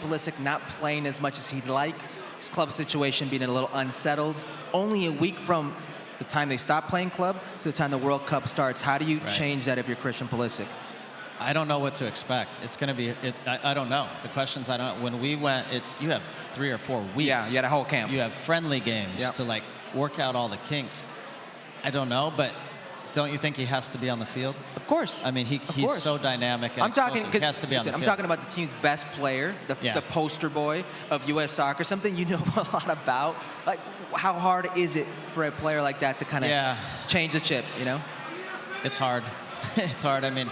Pulisic not playing as much as he'd like, his club situation being a little unsettled, only a week from the time they stop playing club to the time the World Cup starts. How do you change that if you're Christian Pulisic? I don't know what to expect. It's going to be, I don't know. The questions, I don't know. When we went, you have 3 or 4 weeks. Yeah, you had a whole camp. You have friendly games to like work out all the kinks. I don't know, but don't you think he has to be on the field? Of course. I mean, he's so dynamic and explosive. He has to be on the field. I'm talking about the team's best player, the poster boy of U.S. soccer, something you know a lot about. Like, how hard is it for a player like that to kind of change the chip, you know? It's hard. It's hard. I mean,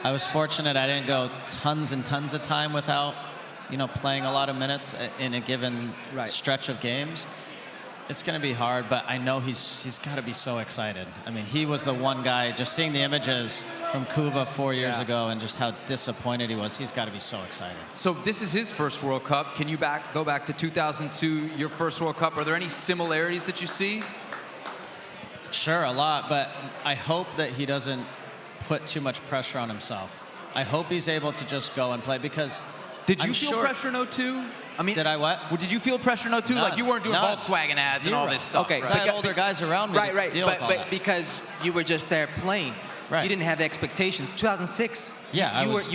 I was fortunate I didn't go tons and tons of time without, you know, playing a lot of minutes in a given stretch of games. It's going to be hard, but I know he's got to be so excited. I mean, he was the one guy, just seeing the images from Cuba 4 years ago and just how disappointed he was, he's got to be so excited. So this is his first World Cup. Can you go back to 2002, your first World Cup? Are there any similarities that you see? Sure, a lot, but I hope that he doesn't put too much pressure on himself. I hope he's able to just go and play, because Did you feel pressure in 02? I mean, did I what? Did you feel pressure in 02? Like you weren't doing Volkswagen ads and all this stuff. Okay, right? I had older guys around me. Right. Deal with all But that. because you were just there playing, you didn't have the expectations. 2006. Yeah, I was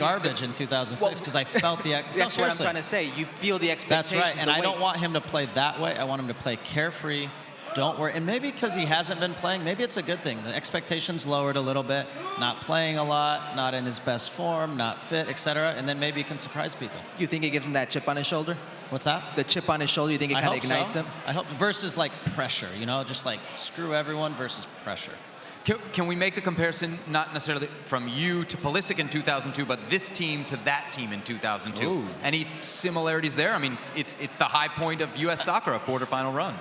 garbage in 2006 because I felt the. That's what I'm trying to say. You feel the expectations. That's right, and I don't want him to play that way. I want him to play carefree. Don't worry. And maybe because he hasn't been playing, maybe it's a good thing. The expectations lowered a little bit. Not playing a lot, not in his best form, not fit, etc. And then maybe he can surprise people. Do you think it gives him that chip on his shoulder? What's that? The chip on his shoulder, you think it kind of ignites him? I hope, versus like pressure, you know, just like screw everyone versus pressure. Can we make the comparison, not necessarily from you to Pulisic in 2002, but this team to that team in 2002? Ooh. Any similarities there? I mean, it's the high point of U.S. soccer, a quarterfinal run.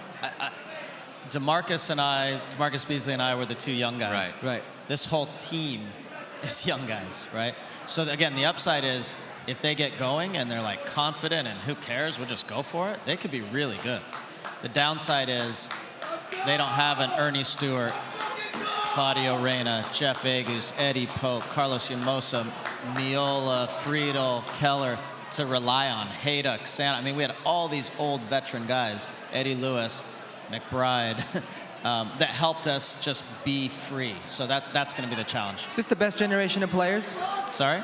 DeMarcus Beasley and I were the 2 young guys. Right. This whole team is young guys, right? So again, the upside is if they get going and they're like confident and who cares, we'll just go for it, they could be really good. The downside is they don't have an Ernie Stewart, Claudio Reyna, Jeff Agoos, Eddie Pope, Carlos Llamosa, Miola, Friedel, Keller to rely on. Hayduck, Santa. I mean, we had all these old veteran guys, Eddie Lewis, McBride, that helped us just be free. So that's going to be the challenge. Is this the best generation of players? Sorry?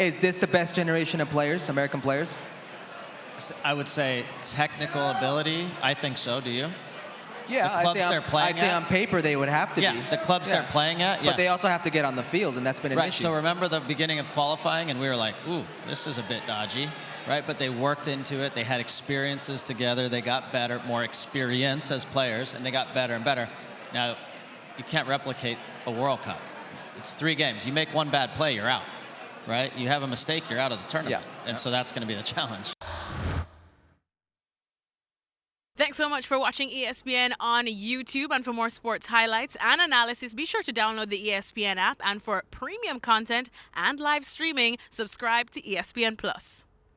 Is this the best generation of players, American players? I would say technical ability. I think so. Do you? Yeah, the clubs they're playing I'd say on paper they would have to be. Yeah, the clubs they're playing at. Yeah. But they also have to get on the field, and that's been an issue. Right, so remember the beginning of qualifying, and we were like, ooh, this is a bit dodgy, right? But they worked into it. They had experiences together. They got better, more experience as players, and they got better and better. Now, you can't replicate a World Cup. It's 3 games. You make one bad play, you're out, right? You have a mistake, you're out of the tournament. Yeah. And so that's going to be the challenge. Thanks so much for watching ESPN on YouTube. And for more sports highlights and analysis, be sure to download the ESPN app. And for premium content and live streaming, subscribe to ESPN Plus.